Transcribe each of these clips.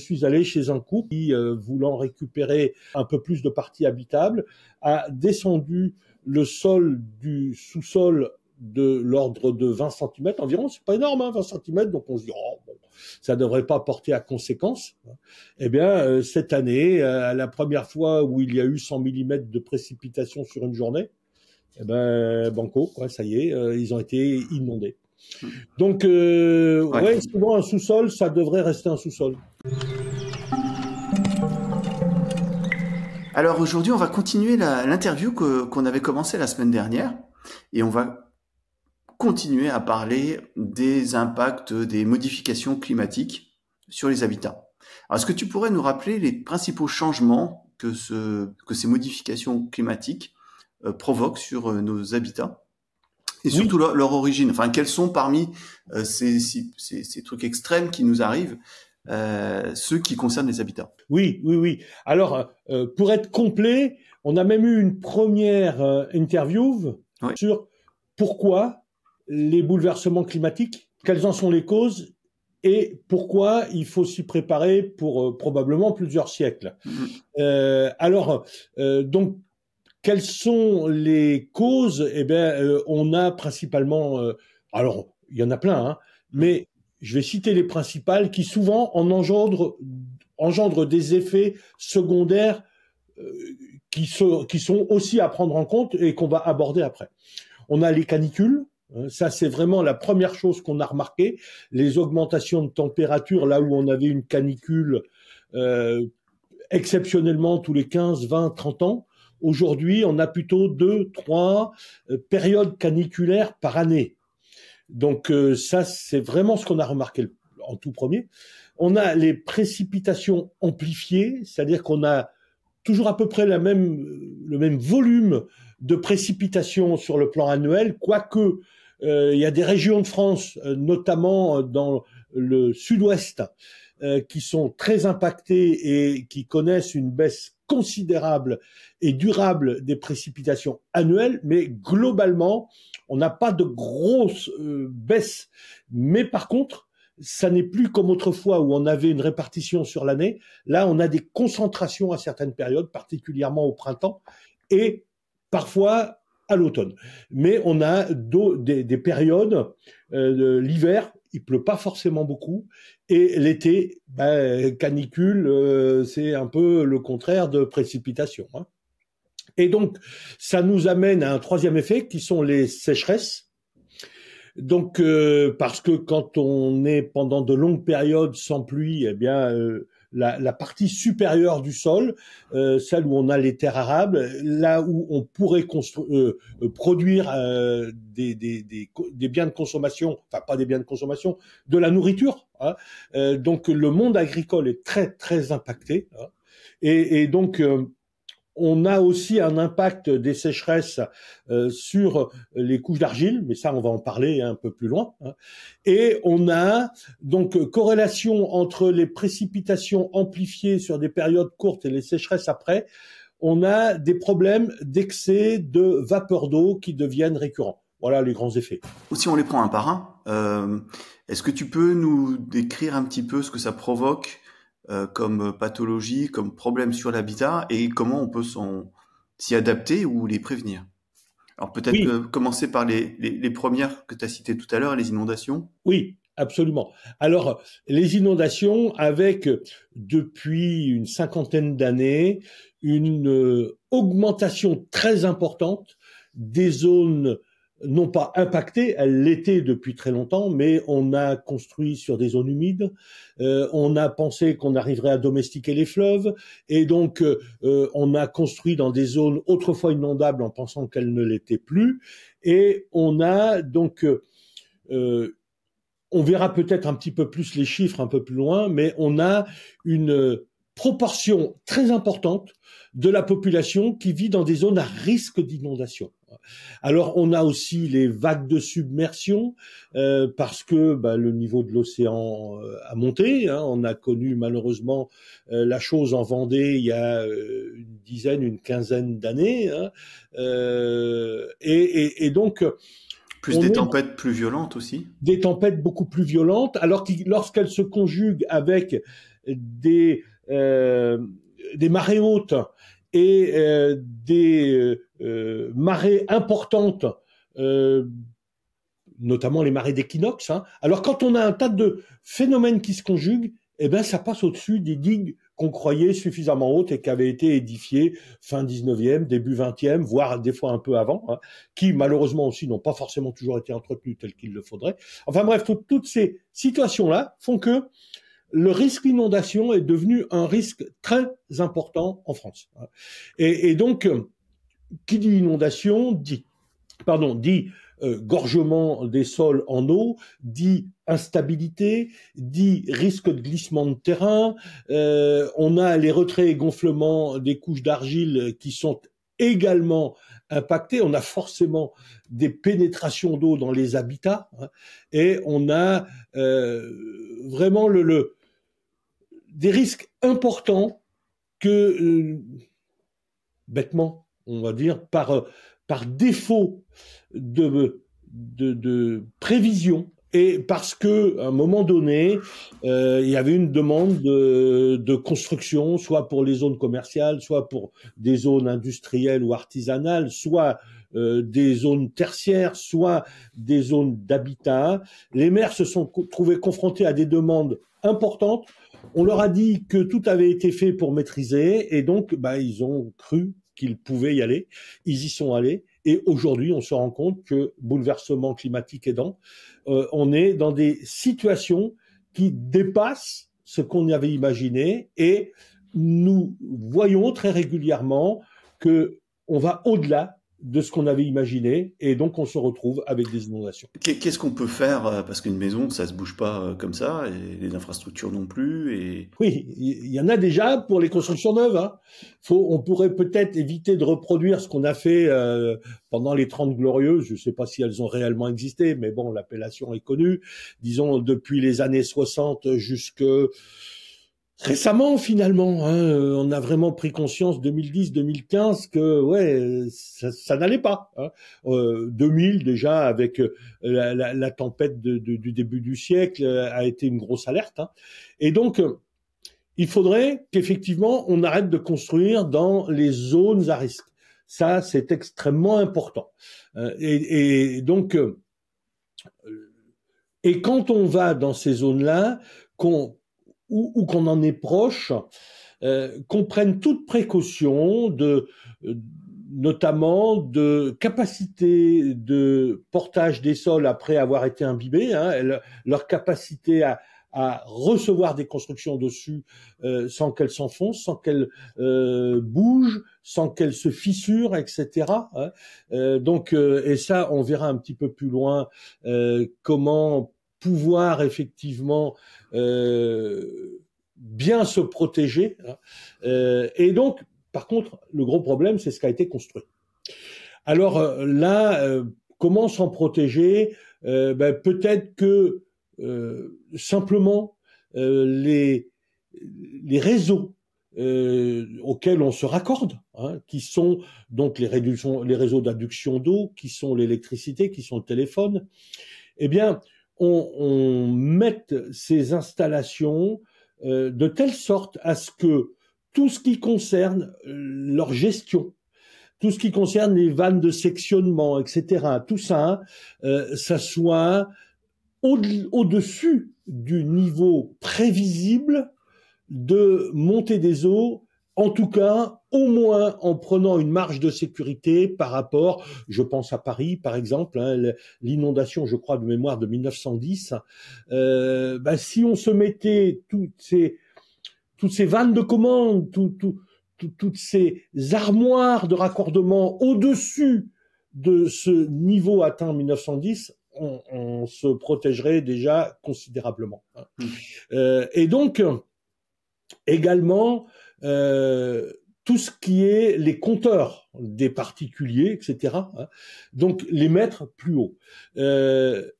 suis allé chez un couple qui, voulant récupérer un peu plus de parties habitables, a descendu le sol du sous-sol de l'ordre de 20 cm environ. C'est pas énorme, 20 cm. Donc on se dit, oh, bon, ça devrait pas porter à conséquence. Eh bien, cette année, la première fois où il y a eu 100 mm de précipitations sur une journée, eh ben, banco, quoi, ça y est, ils ont été inondés. Donc, ouais, souvent un sous-sol, ça devrait rester un sous-sol. Alors aujourd'hui, on va continuer l'interview qu'on avait commencé la semaine dernière et on va continuer à parler des impacts des modifications climatiques sur les habitats. Alors, est-ce que tu pourrais nous rappeler les principaux changements que ces modifications climatiques provoquent sur nos habitats et surtout leur origine? Enfin, quels sont parmi ces trucs extrêmes qui nous arrivent ceux qui concernent les habitats? Oui. Alors, pour être complet, on a même eu une première interview sur pourquoi les bouleversements climatiques, quelles en sont les causes et pourquoi il faut s'y préparer pour probablement plusieurs siècles. Donc, quelles sont les causes? Eh bien, on a principalement, alors il y en a plein, mais je vais citer les principales qui souvent engendrent des effets secondaires qui sont aussi à prendre en compte et qu'on va aborder après. On a les canicules. Ça, c'est vraiment la première chose qu'on a remarqué. Les augmentations de température, là où on avait une canicule exceptionnellement tous les 15, 20, 30 ans, aujourd'hui, on a plutôt 2, 3 périodes caniculaires par année. Donc ça, c'est vraiment ce qu'on a remarqué en tout premier. On a les précipitations amplifiées, c'est-à-dire qu'on a toujours à peu près le même volume de précipitations sur le plan annuel, quoique il y a des régions de France, notamment dans le sud-ouest, qui sont très impactées et qui connaissent une baisse considérable et durable des précipitations annuelles, mais globalement, on n'a pas de grosse baisse. Mais par contre, ça n'est plus comme autrefois où on avait une répartition sur l'année. Là, on a des concentrations à certaines périodes, particulièrement au printemps et parfois à l'automne. Mais on a des périodes, l'hiver, il pleut pas forcément beaucoup, et l'été, canicule, c'est un peu le contraire de précipitation. Et donc, ça nous amène à un troisième effet, qui sont les sécheresses. Donc, parce que quand on est pendant de longues périodes sans pluie, eh bien, la partie supérieure du sol, celle où on a les terres arables, là où on pourrait produire des biens de consommation, enfin pas des biens de consommation, de la nourriture. Donc, le monde agricole est très très impacté. Et donc on a aussi un impact des sécheresses sur les couches d'argile, mais ça, on va en parler un peu plus loin. Et on a donc corrélation entre les précipitations amplifiées sur des périodes courtes et les sécheresses après. On a des problèmes d'excès de vapeur d'eau qui deviennent récurrents. Voilà les grands effets. Si on les prend un par un, est-ce que tu peux nous décrire un petit peu ce que ça provoque comme pathologie, comme problème sur l'habitat et comment on peut s'y adapter ou les prévenir? Alors peut-être commencer par les premières que tu as citées tout à l'heure, les inondations. Oui, absolument. Alors, les inondations avec, depuis une cinquantaine d'années, une augmentation très importante des zones non pas impactées, elles l'étaient depuis très longtemps, mais on a construit sur des zones humides, on a pensé qu'on arriverait à domestiquer les fleuves, et donc on a construit dans des zones autrefois inondables en pensant qu'elles ne l'étaient plus, et on a donc... on verra peut-être un petit peu plus les chiffres un peu plus loin, mais on a une proportion très importante de la population qui vit dans des zones à risque d'inondation. Alors, on a aussi les vagues de submersion, parce que le niveau de l'océan a monté. On a connu malheureusement la chose en Vendée il y a une quinzaine d'années. Et donc... Plus des tempêtes plus violentes aussi. Des tempêtes beaucoup plus violentes, alors que lorsqu'elles se conjuguent avec des marées hautes et des marées importantes, notamment les marées d'équinoxe. Alors quand on a un tas de phénomènes qui se conjuguent, eh ben ça passe au-dessus des digues qu'on croyait suffisamment hautes et qui avaient été édifiées fin 19e, début 20e, voire des fois un peu avant, qui malheureusement aussi n'ont pas forcément toujours été entretenues telles qu'il le faudrait. Enfin bref, toutes ces situations-là font que le risque d'inondation est devenu un risque très important en France. Et donc, qui dit inondation dit gorgement des sols en eau, dit instabilité, dit risque de glissement de terrain. On a les retraits et gonflements des couches d'argile qui sont également impactés. On a forcément des pénétrations d'eau dans les habitats, et on a vraiment des risques importants que, bêtement, on va dire, par défaut de prévision, et parce que à un moment donné, il y avait une demande de construction, soit pour les zones commerciales, soit pour des zones industrielles ou artisanales, soit des zones tertiaires, soit des zones d'habitat. Les maires se sont trouvés confrontés à des demandes importantes. On leur a dit que tout avait été fait pour maîtriser, et donc ils ont cru qu'ils pouvaient y aller. Ils y sont allés, et aujourd'hui on se rend compte que, bouleversement climatique aidant, on est dans des situations qui dépassent ce qu'on avait imaginé, et nous voyons très régulièrement que on va au-delà de ce qu'on avait imaginé, et donc on se retrouve avec des inondations. Qu'est-ce qu'on peut faire, parce qu'une maison, ça se bouge pas comme ça, et les infrastructures non plus. Et oui, il y en a déjà pour les constructions neuves. On pourrait peut-être éviter de reproduire ce qu'on a fait pendant les 30 glorieuses. Je ne sais pas si elles ont réellement existé, mais bon, l'appellation est connue. Disons depuis les années 60 jusque récemment, finalement, on a vraiment pris conscience 2010-2015 que ça n'allait pas. 2000 déjà, avec la tempête du début du siècle, a été une grosse alerte. Et donc, il faudrait qu'effectivement on arrête de construire dans les zones à risque. Ça, c'est extrêmement important. Et donc, et quand on va dans ces zones-là, ou qu'on en est proche, qu'on prenne toute précaution notamment de capacité de portage des sols après avoir été imbibés, leur capacité à recevoir des constructions dessus sans qu'elles s'enfoncent, sans qu'elles bougent, sans qu'elles se fissurent, etc. Donc, et ça, on verra un petit peu plus loin comment pouvoir effectivement bien se protéger. Et donc, par contre, le gros problème, c'est ce qui a été construit. Alors là, comment s'en protéger? Peut-être que simplement les réseaux auxquels on se raccorde, qui sont donc les réseaux d'adduction d'eau, qui sont l'électricité, qui sont le téléphone, eh bien, on mette ces installations de telle sorte à ce que tout ce qui concerne leur gestion, tout ce qui concerne les vannes de sectionnement, etc., tout ça, ça soit au-dessus du niveau prévisible de montée des eaux, en tout cas, au moins en prenant une marge de sécurité par rapport, je pense à Paris, par exemple, l'inondation, je crois, de mémoire de 1910, si on se mettait toutes ces vannes de commande, toutes ces armoires de raccordement au-dessus de ce niveau atteint en 1910, on se protégerait déjà considérablement. Et donc, également, tout ce qui est les compteurs des particuliers, etc., donc les mettre plus haut.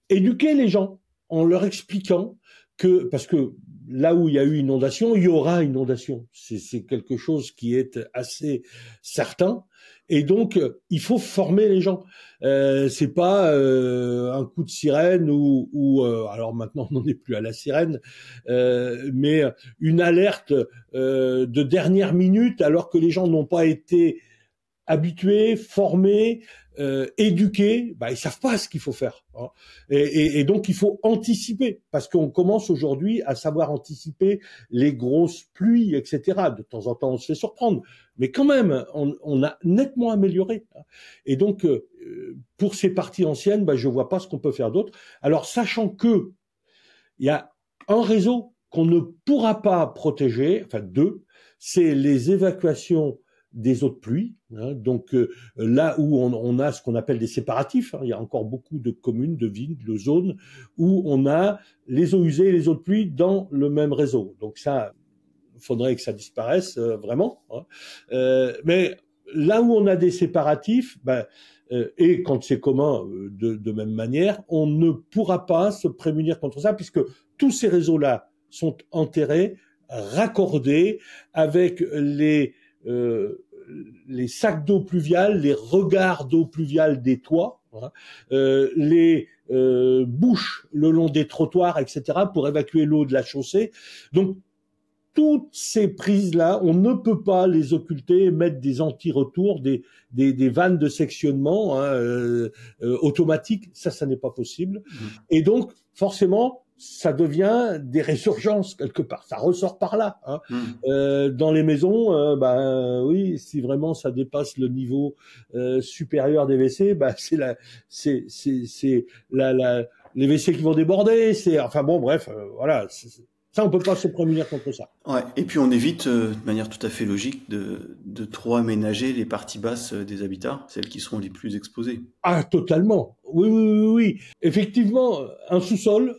Éduquer les gens en leur expliquant que, parce que là où il y a eu inondation, il y aura inondation. C'est quelque chose qui est assez certain. Et donc, il faut former les gens. C'est pas un coup de sirène ou alors maintenant on n'en est plus à la sirène, mais une alerte de dernière minute alors que les gens n'ont pas été habitués, formés, éduqués, ils savent pas ce qu'il faut faire. Hein. Et donc il faut anticiper, parce qu'on commence aujourd'hui à savoir anticiper les grosses pluies, etc. De temps en temps, on se fait surprendre, mais quand même, on a nettement amélioré. Et donc, pour ces parties anciennes, je vois pas ce qu'on peut faire d'autre. Alors, sachant que il y a un réseau qu'on ne pourra pas protéger, enfin deux, c'est les évacuations des eaux de pluie. Hein, donc là où on a ce qu'on appelle des séparatifs, hein, il y a encore beaucoup de communes, de villes, de zones où on a les eaux usées et les eaux de pluie dans le même réseau. Donc ça, il faudrait que ça disparaisse vraiment. Hein. Mais là où on a des séparatifs, et quand c'est commun de même manière, on ne pourra pas se prémunir contre ça puisque tous ces réseaux-là sont enterrés, raccordés avec les sacs d'eau pluviale, les regards d'eau pluviale des toits, hein, les bouches le long des trottoirs, etc., pour évacuer l'eau de la chaussée. Donc, toutes ces prises-là, on ne peut pas les occulter, mettre des anti-retours, des vannes de sectionnement automatiques. Ça n'est pas possible. Et donc, forcément, ça devient des résurgences quelque part. Ça ressort par là. Hein. Dans les maisons, oui, si vraiment ça dépasse le niveau supérieur des WC, c'est les WC qui vont déborder. Enfin bon, bref, voilà. Ça, on peut pas se prémunir contre ça. Ouais. Et puis on évite, de manière tout à fait logique, de trop aménager les parties basses des habitats, celles qui seront les plus exposées. Ah, totalement. Oui. Effectivement, un sous-sol,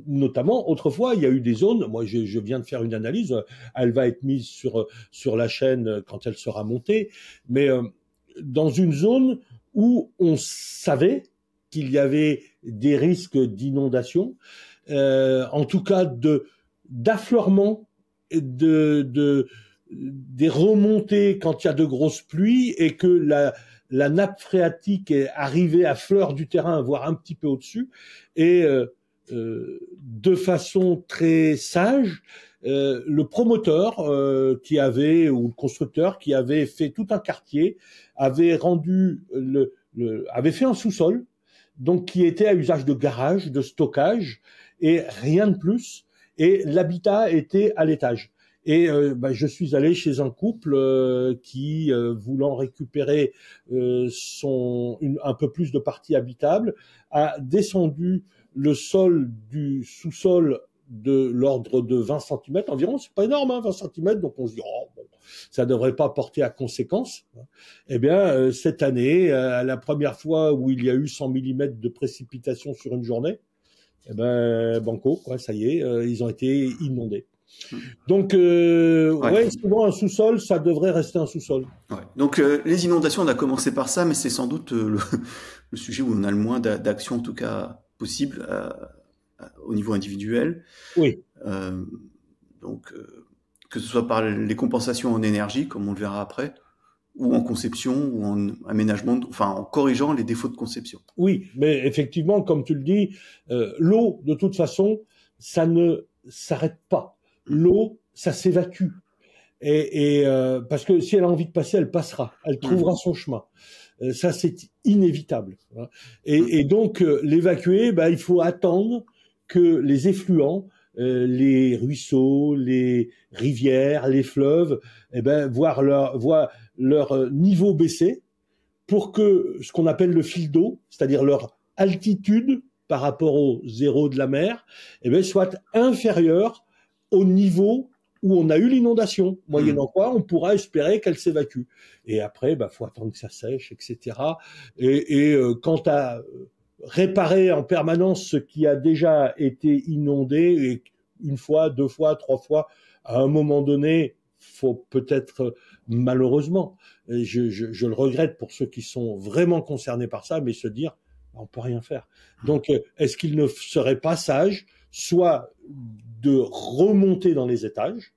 notamment, autrefois, il y a eu des zones, moi je viens de faire une analyse, elle va être mise sur la chaîne quand elle sera montée, mais dans une zone où on savait qu'il y avait des risques d'inondation, en tout cas d'affleurement, des remontées quand il y a de grosses pluies et que la nappe phréatique est arrivée à fleur du terrain, voire un petit peu au-dessus, et de façon très sage, le promoteur ou le constructeur qui avait fait tout un quartier avait rendu avait fait un sous-sol, donc qui était à usage de garage, de stockage, et rien de plus. Et l'habitat était à l'étage. Et je suis allé chez un couple qui, voulant récupérer un peu plus de partie habitable, a descendu le sol du sous-sol de l'ordre de 20 cm environ. C'est pas énorme, 20 cm. Donc on se dit, ça devrait pas porter à conséquence. Eh bien, cette année, la première fois où il y a eu 100 mm de précipitations sur une journée, banco, quoi, ça y est, ils ont été inondés. Donc, souvent un sous-sol, ça devrait rester un sous-sol. Ouais. Donc, les inondations, on a commencé par ça, mais c'est sans doute le sujet où on a le moins d'actions, en tout cas, possible au niveau individuel. Oui. Donc, que ce soit par les compensations en énergie, comme on le verra après, ou en conception, ou en aménagement, en corrigeant les défauts de conception. Oui, mais effectivement, comme tu le dis, l'eau, de toute façon, ça ne s'arrête pas. L'eau, ça s'évacue. Et parce que si elle a envie de passer, elle passera. Elle trouvera son chemin. Ça, c'est inévitable. Et donc, l'évacuer, il faut attendre que les effluents, les ruisseaux, les rivières, les fleuves, voir leur niveau baisser pour que ce qu'on appelle le fil d'eau, c'est-à-dire leur altitude par rapport au zéro de la mer, soit inférieure au niveau où on a eu l'inondation, moyennant quoi on pourra espérer qu'elle s'évacue. Et après, faut attendre que ça sèche, etc. Et quant à réparer en permanence ce qui a déjà été inondé, et une fois, deux fois, trois fois, à un moment donné, faut peut-être, malheureusement, je le regrette pour ceux qui sont vraiment concernés par ça, mais se dire, on peut rien faire. Donc, est-ce qu'il ne serait pas sage soit de remonter dans les étages,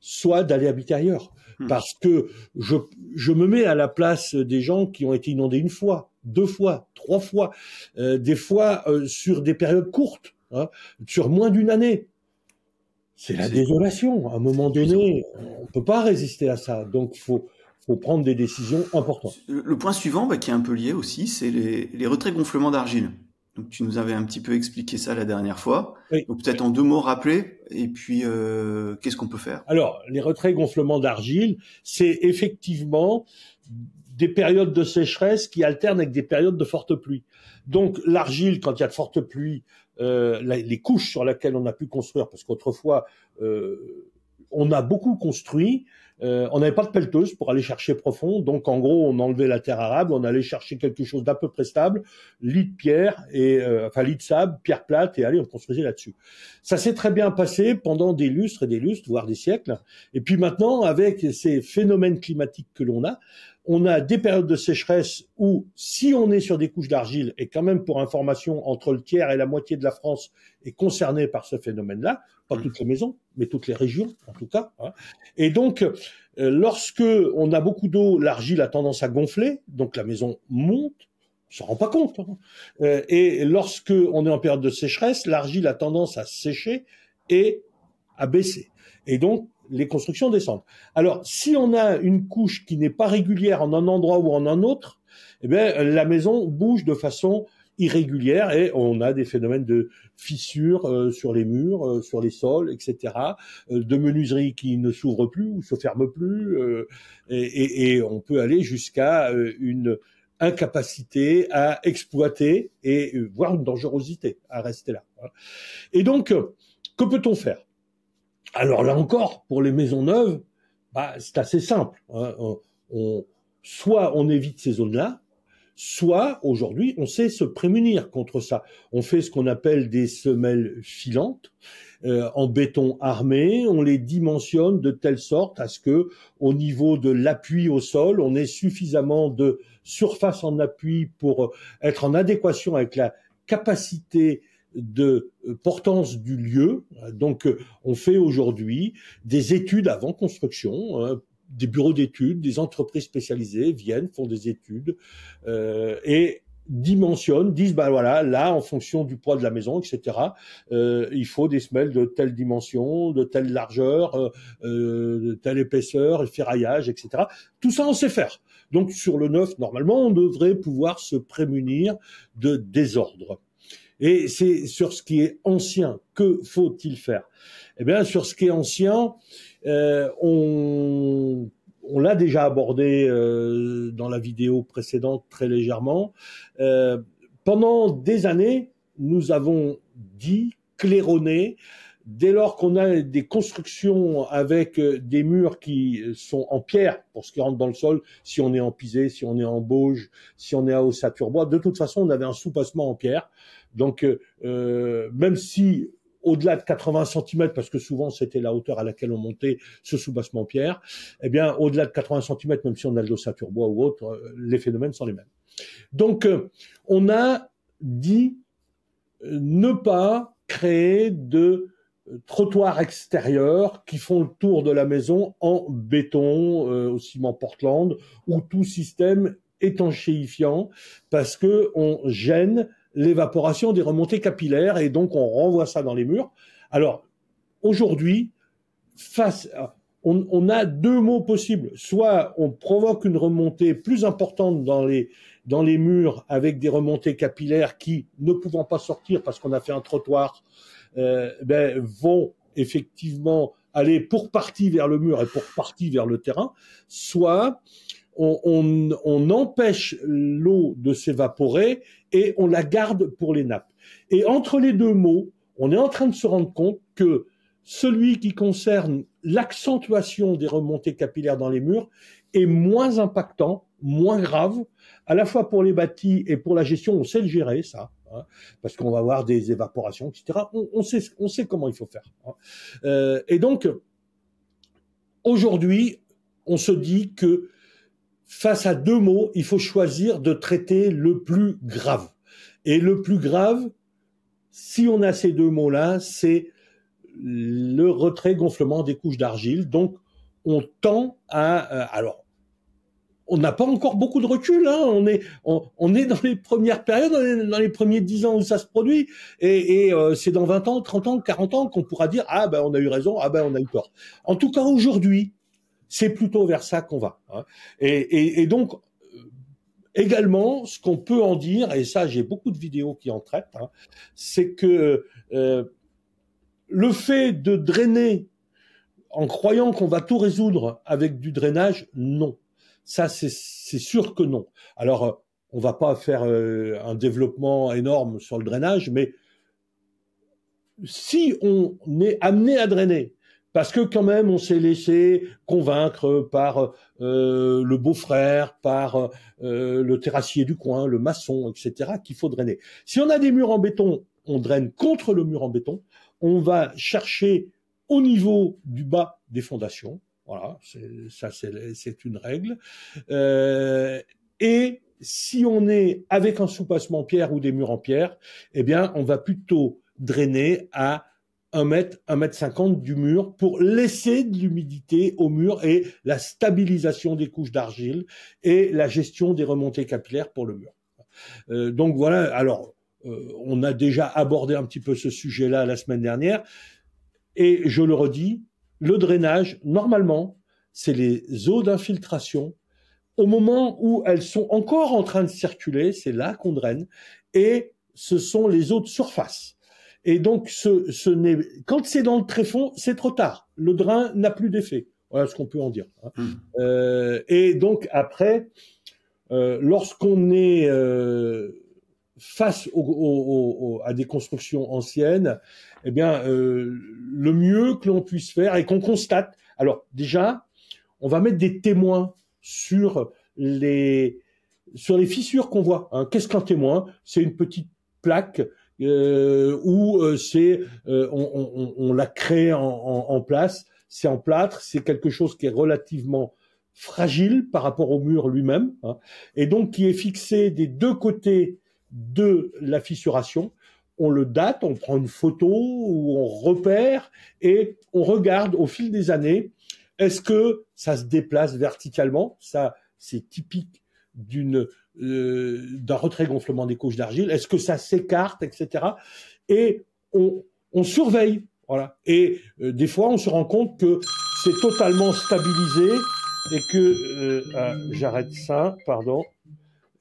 soit d'aller habiter ailleurs. Parce que je me mets à la place des gens qui ont été inondés une fois, 2 fois, 3 fois, des fois sur des périodes courtes, hein, sur moins d'une année. C'est la désolation. À un moment donné, on peut pas résister à ça. Donc, faut prendre des décisions importantes. Le point suivant, qui est un peu lié aussi, c'est les retraits gonflements d'argile. Donc, tu nous avais un petit peu expliqué ça la dernière fois. Oui. Donc, peut-être en 2 mots rappeler, et puis qu'est-ce qu'on peut faire? Alors, les retraits gonflements d'argile, c'est effectivement des périodes de sécheresse qui alternent avec des périodes de forte pluie. Donc, l'argile, quand il y a de fortes pluies, les couches sur lesquelles on a pu construire, parce qu'autrefois, on a beaucoup construit, on n'avait pas de pelleteuse pour aller chercher profond, donc en gros, on enlevait la terre arable, on allait chercher quelque chose d'à peu près stable, lit de pierre, lit de sable, pierre plate, et allez, on construisait là-dessus. Ça s'est très bien passé pendant des lustres et des lustres, voire des siècles. Et puis maintenant, avec ces phénomènes climatiques que l'on a, on a des périodes de sécheresse où, si on est sur des couches d'argile, et quand même pour information, entre le tiers et la moitié de la France est concernée par ce phénomène-là, pas toutes les maisons, mais toutes les régions en tout cas. Hein. Et donc, lorsque on a beaucoup d'eau, l'argile a tendance à gonfler, donc la maison monte, on s'en rend pas compte. Hein. Et lorsque on est en période de sécheresse, l'argile a tendance à sécher et à baisser. Et donc, les constructions descendent. Alors, si on a une couche qui n'est pas régulière en un endroit ou en un autre, eh bien, la maison bouge de façon irrégulière et on a des phénomènes de fissures sur les murs, sur les sols, etc., de menuiseries qui ne s'ouvrent plus ou se ferment plus, et on peut aller jusqu'à une incapacité à exploiter et voire une dangerosité à rester là. Et donc, que peut-on faire? Alors là encore, pour les maisons neuves, c'est assez simple. Hein. Soit on évite ces zones-là, soit aujourd'hui on sait se prémunir contre ça. On fait ce qu'on appelle des semelles filantes en béton armé, on les dimensionne de telle sorte à ce que au niveau de l'appui au sol, on ait suffisamment de surface en appui pour être en adéquation avec la capacité de portance du lieu. Donc, on fait aujourd'hui des études avant construction, des bureaux d'études, des entreprises spécialisées viennent, font des études et dimensionnent, disent voilà, là, en fonction du poids de la maison, etc., il faut des semelles de telle dimension, de telle largeur, de telle épaisseur, ferraillage, etc. Tout ça, on sait faire. Donc, sur le neuf, normalement, on devrait pouvoir se prémunir de désordre. Et c'est sur ce qui est ancien, que faut-il faire? Eh bien, sur ce qui est ancien, on l'a déjà abordé dans la vidéo précédente très légèrement. Pendant des années, nous avons dit, claironné, dès lors qu'on a des constructions avec des murs qui sont en pierre, pour ce qui rentre dans le sol, si on est en pisé, si on est en bauge, si on est à ossature-bois, de toute façon, on avait un soupassement en pierre. Donc, même si au-delà de 80 cm, parce que souvent c'était la hauteur à laquelle on montait ce soubassement en pierre, eh bien, au-delà de 80 cm, même si on a de l'ossature-bois ou autre, les phénomènes sont les mêmes. Donc, on a dit ne pas créer de trottoirs extérieurs qui font le tour de la maison en béton, au ciment Portland, ou tout système étanchéifiant, parce que on gêne l'évaporation des remontées capillaires et donc on renvoie ça dans les murs. Alors, aujourd'hui, on a 2 mots possibles. Soit on provoque une remontée plus importante dans les murs avec des remontées capillaires qui, ne pouvant pas sortir parce qu'on a fait un trottoir, vont effectivement aller pour partie vers le mur et pour partie vers le terrain. Soit on empêche l'eau de s'évaporer et on la garde pour les nappes. Et entre les 2 mots, on est en train de se rendre compte que celui qui concerne l'accentuation des remontées capillaires dans les murs est moins impactant, moins grave, à la fois pour les bâtis et pour la gestion. On sait le gérer, ça, hein, parce qu'on va avoir des évaporations, etc. On sait comment il faut faire. Hein. Et donc, aujourd'hui, on se dit que face à 2 mots, il faut choisir de traiter le plus grave. Et le plus grave, si on a ces deux mots-là, c'est le retrait-gonflement des couches d'argile. Donc, on tend à... alors, on n'a pas encore beaucoup de recul, hein. On est dans les premières périodes, dans les premiers 10 ans où ça se produit, et c'est dans 20 ans, 30 ans, 40 ans qu'on pourra dire « Ah ben on a eu raison, ah ben on a eu tort ». En tout cas, aujourd'hui, c'est plutôt vers ça qu'on va, hein. Et donc, également, ce qu'on peut en dire, et ça j'ai beaucoup de vidéos qui en traitent, hein, c'est que le fait de drainer en croyant qu'on va tout résoudre avec du drainage, non. Ça, c'est sûr que non. Alors, on va pas faire un développement énorme sur le drainage, mais si on est amené à drainer, parce que quand même on s'est laissé convaincre par le beau-frère, par le terrassier du coin, le maçon, etc., qu'il faut drainer. Si on a des murs en béton, on draine contre le mur en béton. On va chercher au niveau du bas des fondations. Voilà, c'est une règle. Et si on est avec un soupassement pierre ou des murs en pierre, eh bien, on va plutôt drainer à 1 mètre, 1,50 m du mur pour laisser de l'humidité au mur et la stabilisation des couches d'argile et la gestion des remontées capillaires pour le mur. Donc voilà, alors, on a déjà abordé un petit peu ce sujet-là la semaine dernière. Et je le redis, le drainage, normalement, c'est les eaux d'infiltration. Au moment où elles sont encore en train de circuler, c'est là qu'on draine. Et ce sont les eaux de surface. Et donc, quand c'est dans le tréfonds, c'est trop tard. Le drain n'a plus d'effet. Voilà ce qu'on peut en dire, hein. Et donc, après, lorsqu'on est face à des constructions anciennes, eh bien, le mieux que l'on puisse faire et qu'on constate. Alors déjà, on va mettre des témoins sur les fissures qu'on voit, hein. Qu'est-ce qu'un témoin? C'est une petite plaque où on la crée en place. C'est en plâtre, c'est quelque chose qui est relativement fragile par rapport au mur lui-même, hein, et donc qui est fixé des deux côtés de la fissuration. On le date, on prend une photo ou on repère et on regarde au fil des années, est-ce que ça se déplace verticalement? Ça, c'est typique d'un retrait-gonflement des couches d'argile. Est-ce que ça s'écarte, etc. Et on surveille, voilà. Et des fois, on se rend compte que c'est totalement stabilisé et que j'arrête ça, pardon.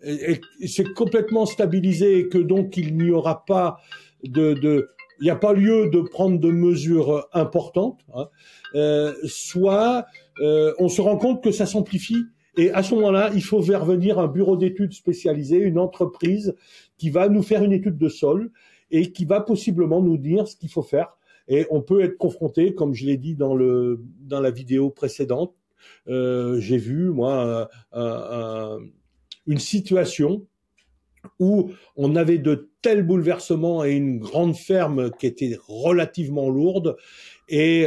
Et c'est complètement stabilisé et que donc il n'y aura pas il n'y a pas lieu de prendre de mesures importantes, hein. Soit on se rend compte que ça s'amplifie et à ce moment-là, il faut faire venir un bureau d'études spécialisé, une entreprise qui va nous faire une étude de sol et qui va possiblement nous dire ce qu'il faut faire. Et on peut être confronté, comme je l'ai dit dans la vidéo précédente, j'ai vu moi une situation où on avait de tels bouleversements et une grande ferme qui était relativement lourde et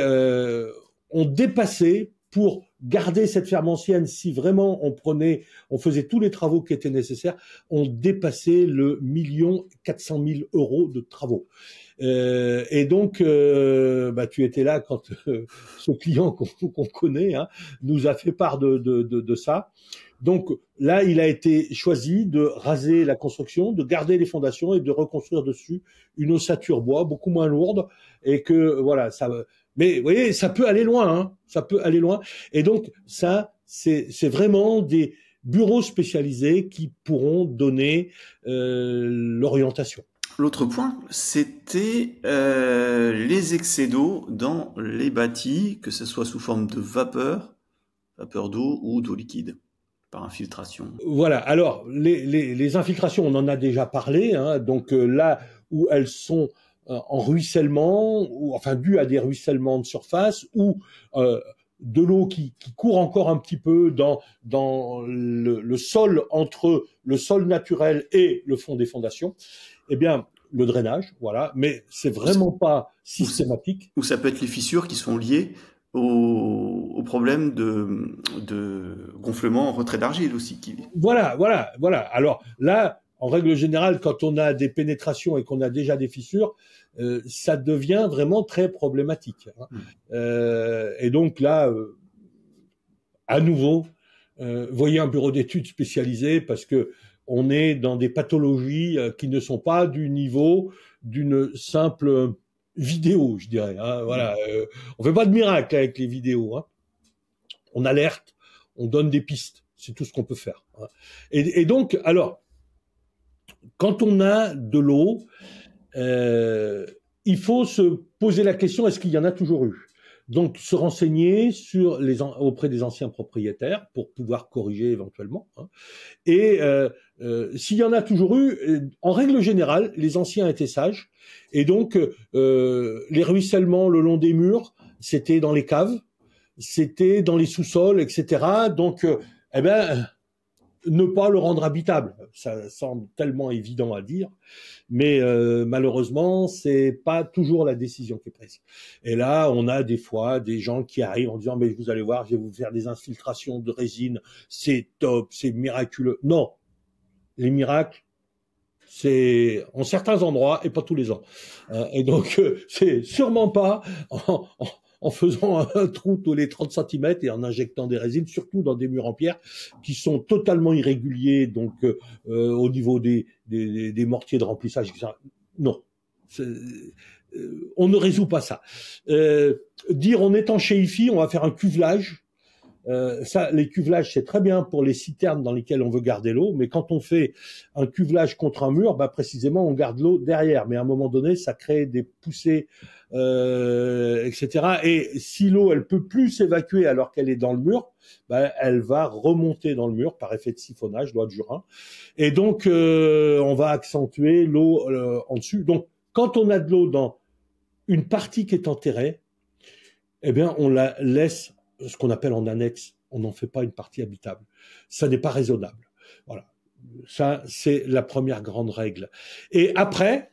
on dépassait pour garder cette ferme ancienne. Si vraiment on faisait tous les travaux qui étaient nécessaires, on dépassait le 1 400 000 € de travaux. Et donc, tu étais là quand ce client qu'on connaît, hein, nous a fait part de ça. Donc là, il a été choisi de raser la construction, de garder les fondations et de reconstruire dessus une ossature bois beaucoup moins lourde. Et que voilà, ça. Mais vous voyez, ça peut aller loin, hein, ça peut aller loin. Et donc ça, c'est vraiment des bureaux spécialisés qui pourront donner l'orientation. L'autre point, c'était les excès d'eau dans les bâtis, que ce soit sous forme de vapeur d'eau ou d'eau liquide, par infiltration. Voilà, alors les infiltrations, on en a déjà parlé, hein, donc là où elles sont en ruissellement, ou enfin dues à des ruissellements de surface, ou de l'eau qui court encore un petit peu dans le sol, entre le sol naturel et le fond des fondations, eh bien, le drainage, voilà, mais c'est vraiment pas systématique. Ou ça peut être les fissures qui sont liées au problème de gonflement en retrait d'argile aussi. Voilà. Alors là, en règle générale, quand on a des pénétrations et qu'on a déjà des fissures, ça devient vraiment très problématique. Hein. Et donc là, à nouveau, voyez un bureau d'études spécialisé parce que on est dans des pathologies qui ne sont pas du niveau d'une simple vidéo, je dirais. Hein, voilà, on fait pas de miracle avec les vidéos. Hein. On alerte, on donne des pistes, c'est tout ce qu'on peut faire. Hein. Et donc, alors, quand on a de l'eau, il faut se poser la question, est-ce qu'il y en a toujours eu? Donc, se renseigner auprès des anciens propriétaires pour pouvoir corriger éventuellement. Hein. Et s'il y en a toujours eu, en règle générale, les anciens étaient sages. Et donc, les ruissellements le long des murs, c'était dans les caves, c'était dans les sous-sols, etc. Donc, ne pas le rendre habitable. Ça semble tellement évident à dire, mais malheureusement, c'est pas toujours la décision qui est prise. Et là, on a des fois des gens qui arrivent en disant, mais vous allez voir, je vais vous faire des infiltrations de résine, c'est top, c'est miraculeux. Non, les miracles, c'est en certains endroits et pas tous les ans. Et donc, c'est sûrement pas en faisant un trou tous les 30 cm et en injectant des résines, surtout dans des murs en pierre qui sont totalement irréguliers, donc au niveau des mortiers de remplissage, etc. Non, on ne résout pas ça. Dire on étanchéifie, on va faire un cuvelage. Ça, les cuvelages, c'est très bien pour les citernes dans lesquelles on veut garder l'eau, mais quand on fait un cuvelage contre un mur, précisément, on garde l'eau derrière. Mais à un moment donné, ça crée des poussées, etc. Et si l'eau, elle peut plus s'évacuer alors qu'elle est dans le mur, elle va remonter dans le mur par effet de siphonnage, loi de Jurin. Et donc, on va accentuer l'eau en dessus. Donc, quand on a de l'eau dans une partie qui est enterrée, eh bien, on la laisse ce qu'on appelle en annexe, on n'en fait pas une partie habitable. Ça n'est pas raisonnable. Voilà. Ça, c'est la première grande règle. Et après,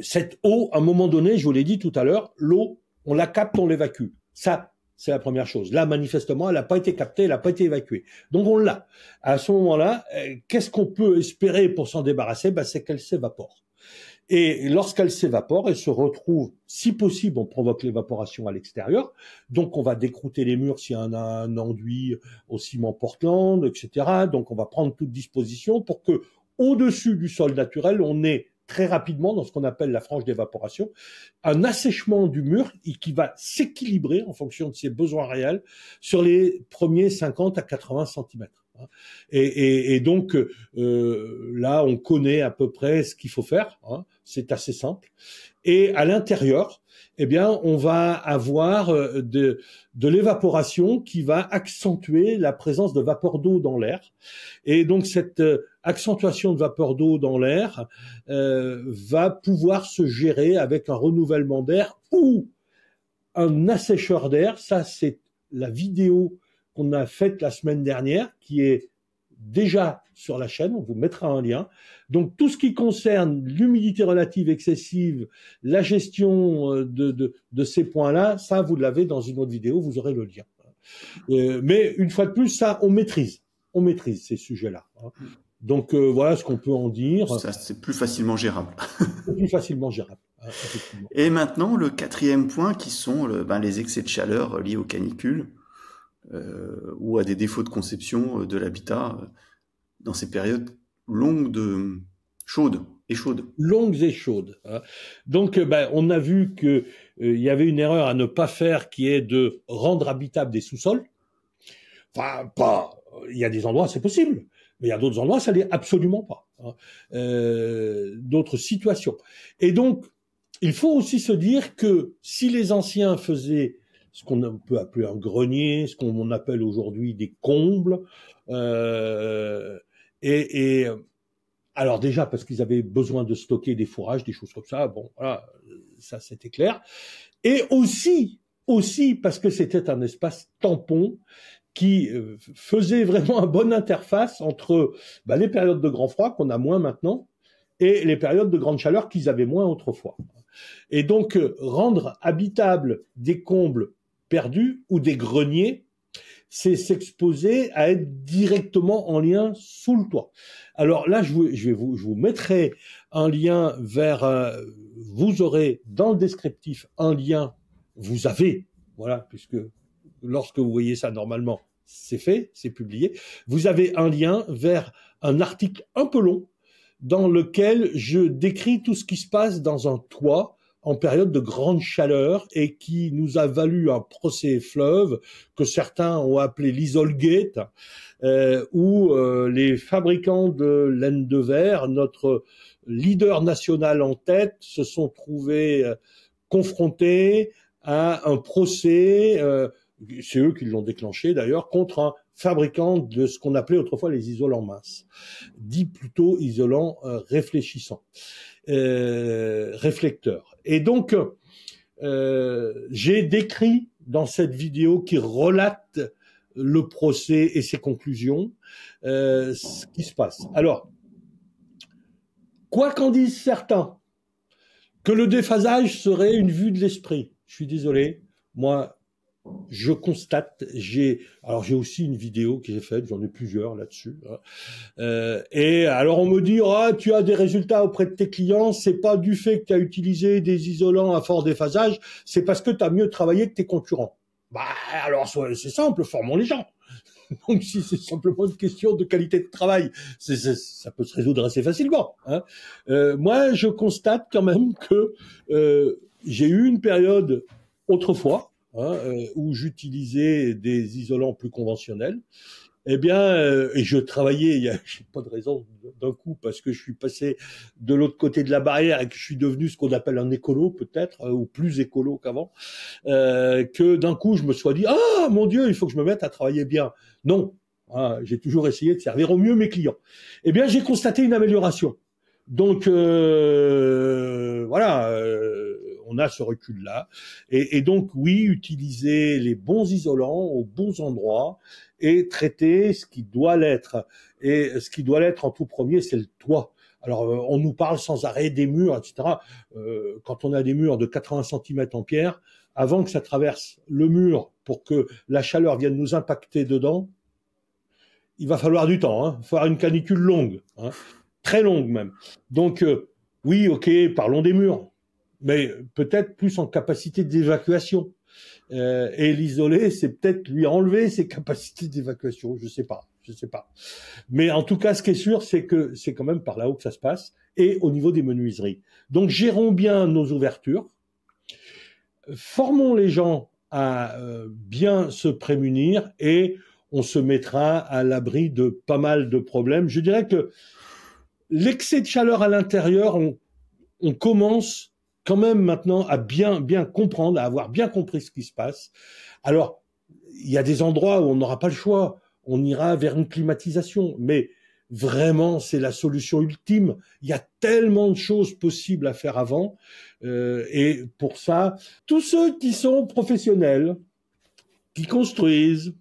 cette eau, à un moment donné, je vous l'ai dit tout à l'heure, l'eau, on la capte, on l'évacue. Ça, c'est la première chose. Là, manifestement, elle n'a pas été captée, elle n'a pas été évacuée. Donc, on l'a. À ce moment-là, qu'est-ce qu'on peut espérer pour s'en débarrasser? C'est qu'elle s'évapore. Et lorsqu'elle s'évapore, elle se retrouve, si possible, on provoque l'évaporation à l'extérieur. Donc, on va décrouter les murs s'il y a un enduit au ciment Portland, etc. Donc, on va prendre toute disposition pour que, au-dessus du sol naturel, on ait très rapidement, dans ce qu'on appelle la frange d'évaporation, un assèchement du mur qui va s'équilibrer en fonction de ses besoins réels sur les premiers 50 à 80 centimètres. Et donc là, on connaît à peu près ce qu'il faut faire. Hein, c'est assez simple. Et à l'intérieur, eh bien, on va avoir de l'évaporation qui va accentuer la présence de vapeur d'eau dans l'air. Et donc cette accentuation de vapeur d'eau dans l'air va pouvoir se gérer avec un renouvellement d'air ou un assècheur d'air. Ça, c'est la vidéo qu'on a faite la semaine dernière, qui est déjà sur la chaîne, on vous mettra un lien. Donc tout ce qui concerne l'humidité relative excessive, la gestion de ces points-là, ça vous l'avez dans une autre vidéo, vous aurez le lien. Mais une fois de plus, ça on maîtrise ces sujets-là. Donc voilà ce qu'on peut en dire. Ça, c'est plus facilement gérable. C'est plus facilement gérable. Et maintenant, le quatrième point qui sont les excès de chaleur liés aux canicules. Ou à des défauts de conception de l'habitat dans ces périodes chaudes et chaudes. Longues et chaudes. Hein. Donc, on a vu que il y avait une erreur à ne pas faire, qui est de rendre habitable des sous-sols. Enfin, il y a des endroits c'est possible, mais il y a d'autres endroits ça l'est absolument pas. Hein. D'autres situations. Et donc, il faut aussi se dire que si les anciens faisaient ce qu'on peut appeler un grenier, ce qu'on appelle aujourd'hui des combles. Alors déjà parce qu'ils avaient besoin de stocker des fourrages, des choses comme ça. Bon, voilà, ça c'était clair. Et aussi parce que c'était un espace tampon qui faisait vraiment une bonne interface entre les périodes de grand froid qu'on a moins maintenant et les périodes de grande chaleur qu'ils avaient moins autrefois. Et donc rendre habitable des combles perdus ou des greniers, c'est s'exposer à être directement en lien sous le toit. Alors là, je vous mettrai un lien vers, vous aurez dans le descriptif un lien, vous avez, voilà, puisque lorsque vous voyez ça normalement, c'est fait, c'est publié, vous avez un lien vers un article un peu long dans lequel je décris tout ce qui se passe dans un toit en période de grande chaleur et qui nous a valu un procès fleuve que certains ont appelé l'Isolgate, où les fabricants de laine de verre, notre leader national en tête, se sont trouvés confrontés à un procès, c'est eux qui l'ont déclenché d'ailleurs, contre un fabricant de ce qu'on appelait autrefois les isolants minces, dit plutôt isolants réfléchissants, réflecteurs. Et donc, j'ai décrit dans cette vidéo qui relate le procès et ses conclusions, ce qui se passe. Alors, quoi qu'en disent certains, que le déphasage serait une vue de l'esprit, je suis désolé, moi, je constate, j'ai aussi une vidéo que j'ai faite, j'en ai plusieurs là-dessus. Et alors on me dit, ah, tu as des résultats auprès de tes clients, c'est pas du fait que tu as utilisé des isolants à fort déphasage, c'est parce que tu as mieux travaillé que tes concurrents. Bah alors c'est simple, formons les gens. Donc si c'est simplement une question de qualité de travail, ça peut se résoudre assez facilement. Hein. Moi, je constate quand même que j'ai eu une période autrefois, où j'utilisais des isolants plus conventionnels, eh bien, et je travaillais, j'ai pas de raison d'un coup, parce que je suis passé de l'autre côté de la barrière et que je suis devenu ce qu'on appelle un écolo peut-être, ou plus écolo qu'avant, que d'un coup je me sois dit, ah mon Dieu, il faut que je me mette à travailler bien. Non, j'ai toujours essayé de servir au mieux mes clients. Eh bien, j'ai constaté une amélioration. Donc voilà, on a ce recul-là. Et donc oui, utiliser les bons isolants aux bons endroits et traiter ce qui doit l'être. Et ce qui doit l'être en tout premier, c'est le toit. Alors on nous parle sans arrêt des murs, etc. Quand on a des murs de 80 cm en pierre, avant que ça traverse le mur pour que la chaleur vienne nous impacter dedans, il va falloir du temps. Il va falloir une canicule longue. Très longue même. Donc, oui, ok, parlons des murs, mais peut-être plus en capacité d'évacuation. Et l'isoler, c'est peut-être lui enlever ses capacités d'évacuation, je sais pas. Mais en tout cas, ce qui est sûr, c'est que c'est quand même par là-haut que ça se passe, et au niveau des menuiseries. Donc, gérons bien nos ouvertures, formons les gens à bien se prémunir, et on se mettra à l'abri de pas mal de problèmes. Je dirais que l'excès de chaleur à l'intérieur, on commence quand même maintenant à bien comprendre, à avoir bien compris ce qui se passe. Alors, il y a des endroits où on n'aura pas le choix, on ira vers une climatisation, mais vraiment, c'est la solution ultime. Il y a tellement de choses possibles à faire avant, et pour ça, tous ceux qui sont professionnels, qui construisent,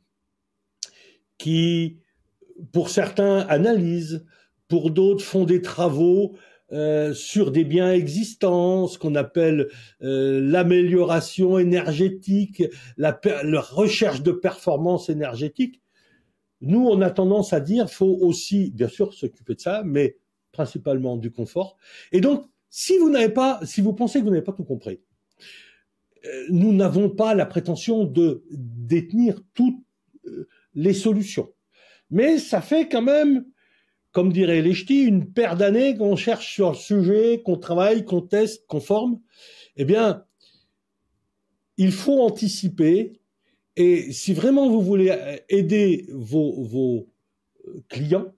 qui, pour certains, analysent, pour d'autres font des travaux sur des biens existants, ce qu'on appelle l'amélioration énergétique, la recherche de performance énergétique. Nous, on a tendance à dire, faut aussi, bien sûr, s'occuper de ça, mais principalement du confort. Et donc, si vous pensez que vous n'avez pas tout compris, nous n'avons pas la prétention de détenir toutes les solutions. Mais ça fait quand même, comme dirait les ch'tis, une paire d'années qu'on cherche sur le sujet, qu'on travaille, qu'on teste, qu'on forme. Eh bien, il faut anticiper. Et si vraiment vous voulez aider vos clients,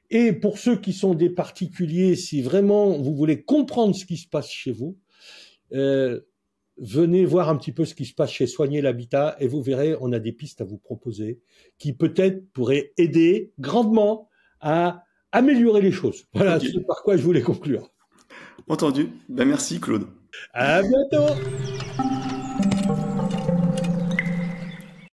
et pour ceux qui sont des particuliers, si vraiment vous voulez comprendre ce qui se passe chez vous, venez voir un petit peu ce qui se passe chez Soigner l'Habitat, et vous verrez, on a des pistes à vous proposer qui peut-être pourraient aider grandement à améliorer les choses. Voilà, okay. C'est par quoi je voulais conclure. Entendu. Ben merci Claude. À bientôt.